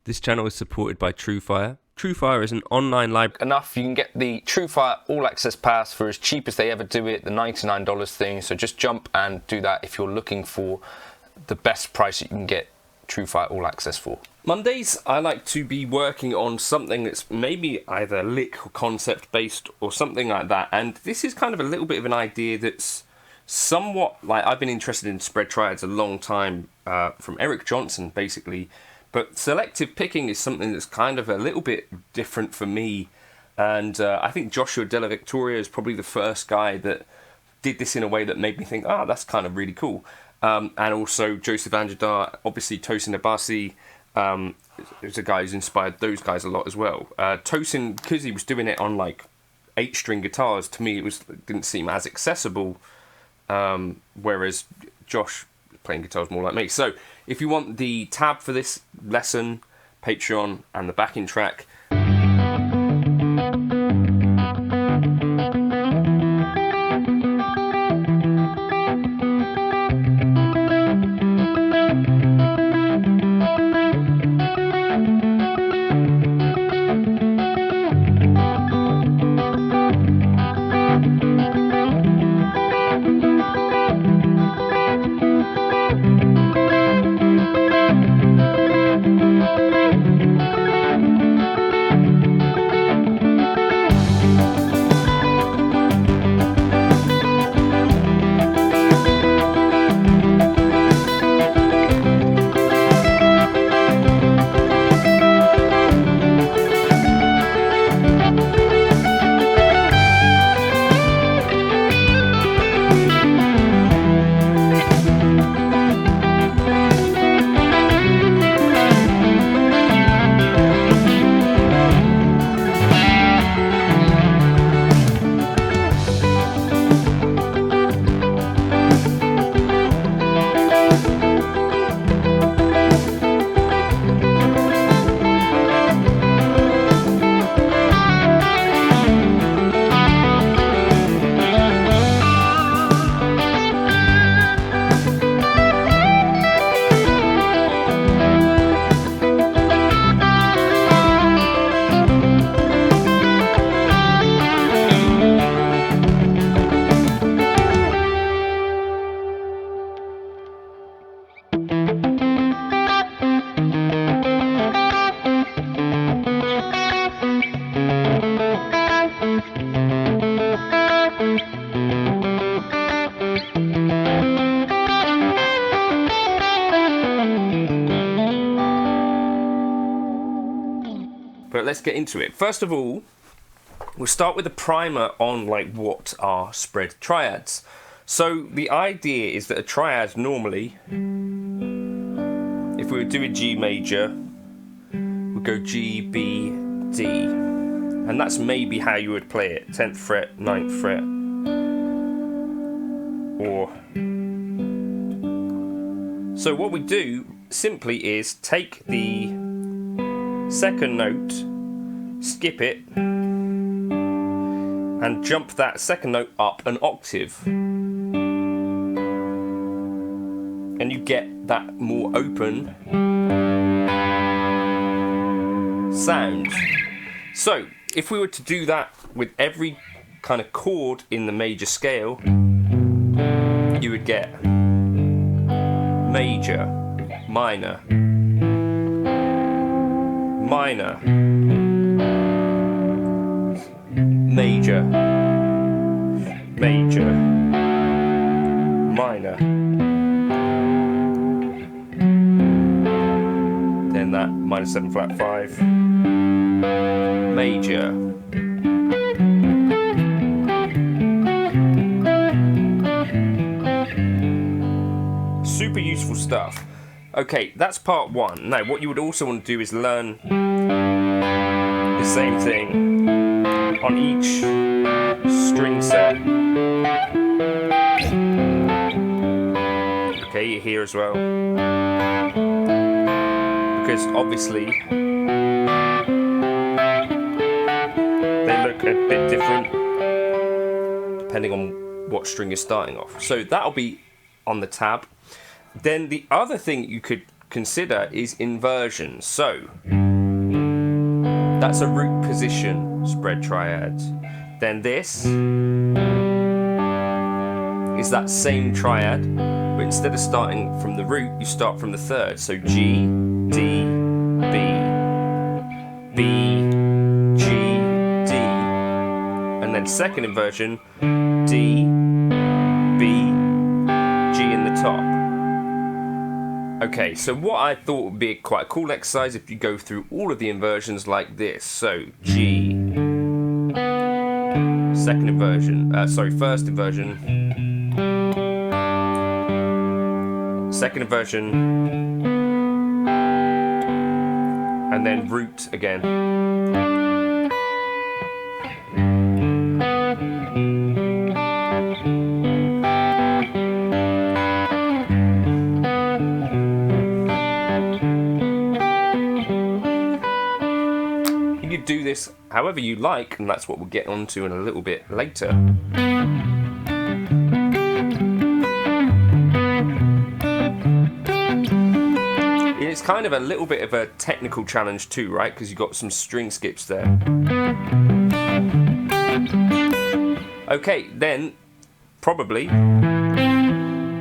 This channel is supported by TrueFire. TrueFire is an online library. Enough, you can get the TrueFire All Access Pass for as cheap as they ever do it, the $99 thing. So just jump and do that if you're looking for the best price you can get TrueFire All Access for. Mondays, I like to be working on something that's maybe either lick or concept based or something like that. And this is kind of a little bit of an idea that's somewhat like, I've been interested in spread triads a long time, from Eric Johnson basically. But selective picking is something that's kind of a little bit different for me. And I think Joshua Della Victoria is probably the first guy that did this in a way that made me think, that's kind of really cool. And also Joseph Anjadar, obviously Tosin Abasi, is a guy who's inspired those guys a lot as well. Tosin, because he was doing it on like 8-string guitars, to me didn't seem as accessible. Whereas Josh playing guitars more like me. So if you want the tab for this lesson, Patreon, and the backing track, but let's get into it. First of all, we'll start with a primer on like what are spread triads. So the idea is that a triad normally, if we would do a G major, we'd go G, B, D. And that's maybe how you would play it. 10th fret, 9th fret. Or... So what we do simply is take the second note, skip it, and jump that second note up an octave. And you get that more open sound. So, if we were to do that with every kind of chord in the major scale, you would get major, minor, minor, major, major, minor, then that minor 7 flat 5, major, super useful stuff. Okay, that's part one. Now what you would also want to do is learn the same thing on each string set. Okay, here as well. Because obviously they look a bit different depending on what string you're starting off. So that'll be on the tab. Then the other thing you could consider is inversions. So that's a root position spread triad. Then this is that same triad, but instead of starting from the root, you start from the third. So G, D, B, B, G, D, and then second inversion, D, B, G in the top. Okay, so what I thought would be quite a cool exercise if you go through all of the inversions like this. So G, second inversion, first inversion, second inversion, and then root again. You could do this however you like, and that's what we'll get onto in a little bit later. It's kind of a little bit of a technical challenge too, right? Because you've got some string skips there. Okay, then probably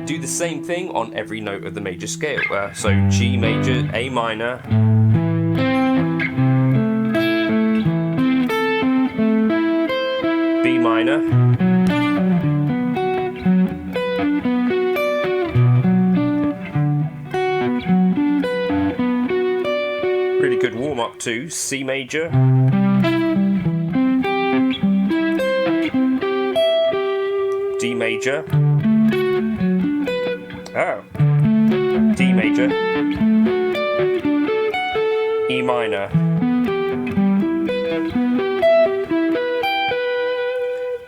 do the same thing on every note of the major scale. So G major, A minor, B minor, really good warm up to C major, D major, D major, E minor,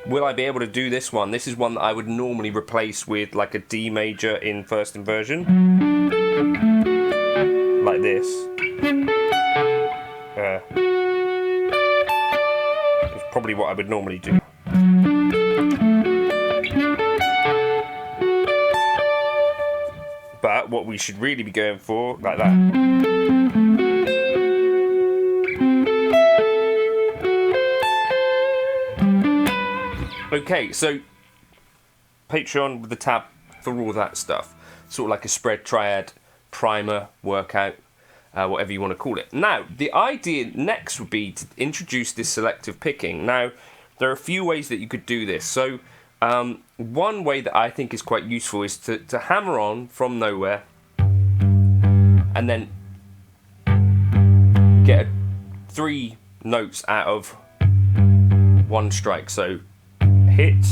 will I be able to do this one? This is one that I would normally replace with like a D major in first inversion, like this. It's probably what I would normally do. But what we should really be going for, like that. Okay, so Patreon with the tab for all that stuff. Sort of like a spread triad, primer, workout, whatever you want to call it. Now, the idea next would be to introduce this selective picking. Now, there are a few ways that you could do this. So, one way that I think is quite useful is to hammer on from nowhere and then get 3 notes out of one strike. So, hit,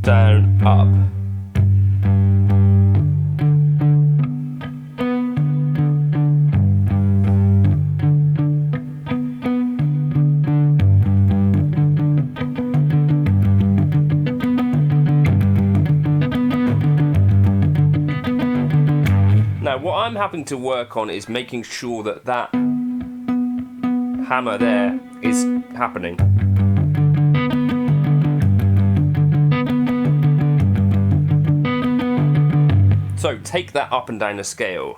down, up. Now, what I'm having to work on is making sure that that hammer there is happening. So take that up and down the scale.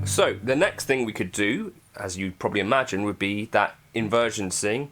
So the next thing we could do, as you'd probably imagine, would be that inversion sing.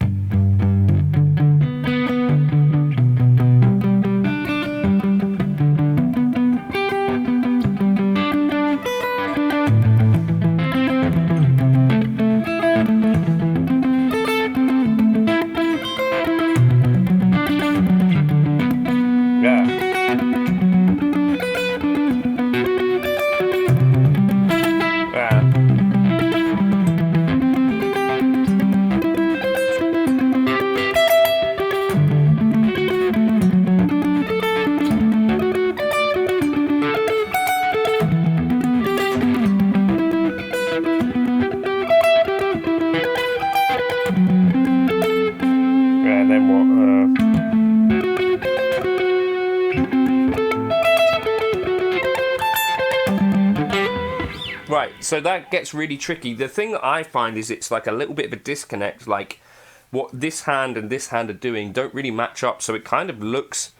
So that gets really tricky. The thing that I find is it's like a little bit of a disconnect, like what this hand and this hand are doing don't really match up, so it kind of looks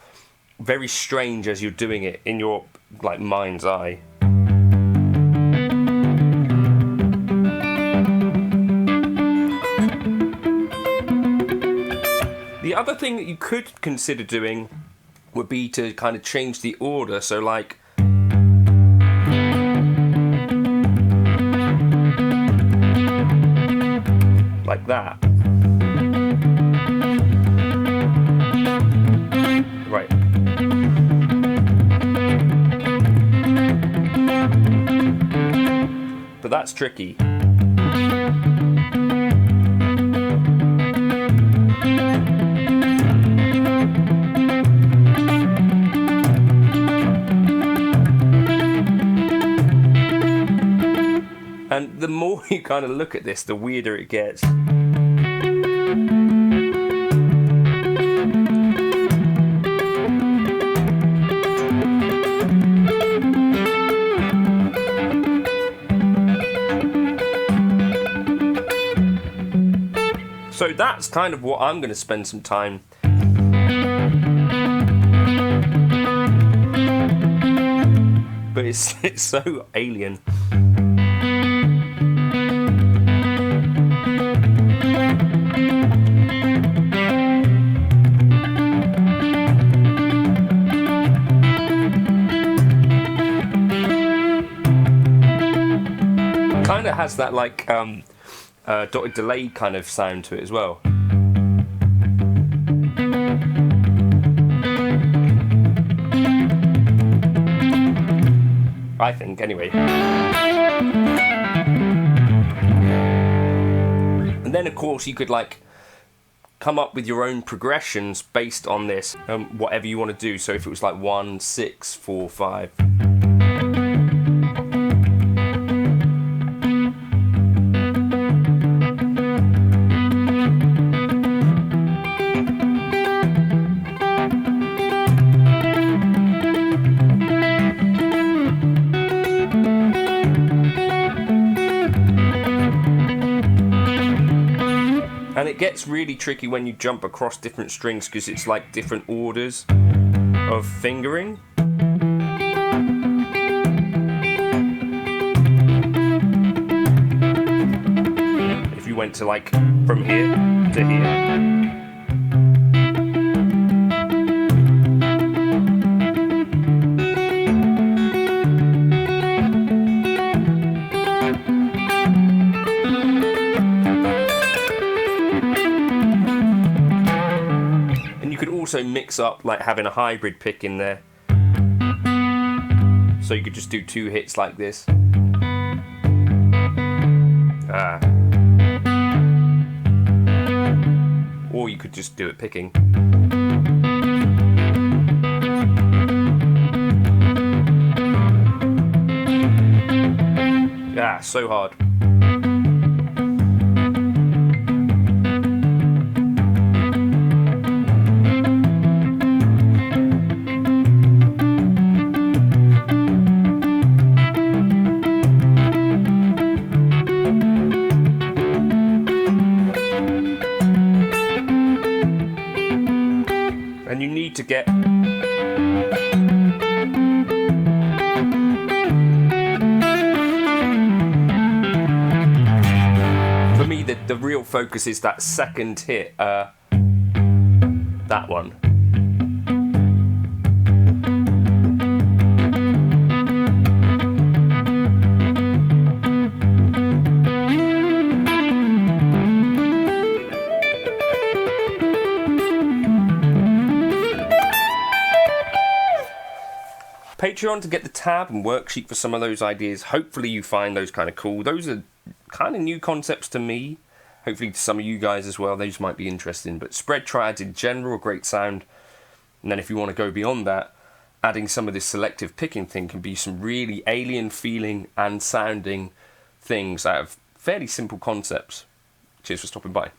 very strange as you're doing it in your like mind's eye. The other thing that you could consider doing would be to kind of change the order, so like that. Right. But that's tricky. And the more you kind of look at this, the weirder it gets. So that's kind of what I'm going to spend some time. But it's so alien. Kind of has that like dotted delay kind of sound to it as well. I think, anyway. And then of course you could like come up with your own progressions based on this, whatever you want to do. So if it was like 1, 6, 4, 5. And it gets really tricky when you jump across different strings because it's like different orders of fingering. If you went to like from here to here. Also mix up like having a hybrid pick in there, so you could just do 2 hits like this. Or you could just do it picking. So hard. And you need to get for me the real focus is that second hit, that one. Patreon to get the tab and worksheet for some of those ideas. Hopefully you find those kind of cool. Those are kind of new concepts to me. Hopefully to some of you guys as well. Those might be interesting. But spread triads in general, great sound. And then if you want to go beyond that, adding some of this selective picking thing can be some really alien feeling and sounding things out of fairly simple concepts. Cheers for stopping by.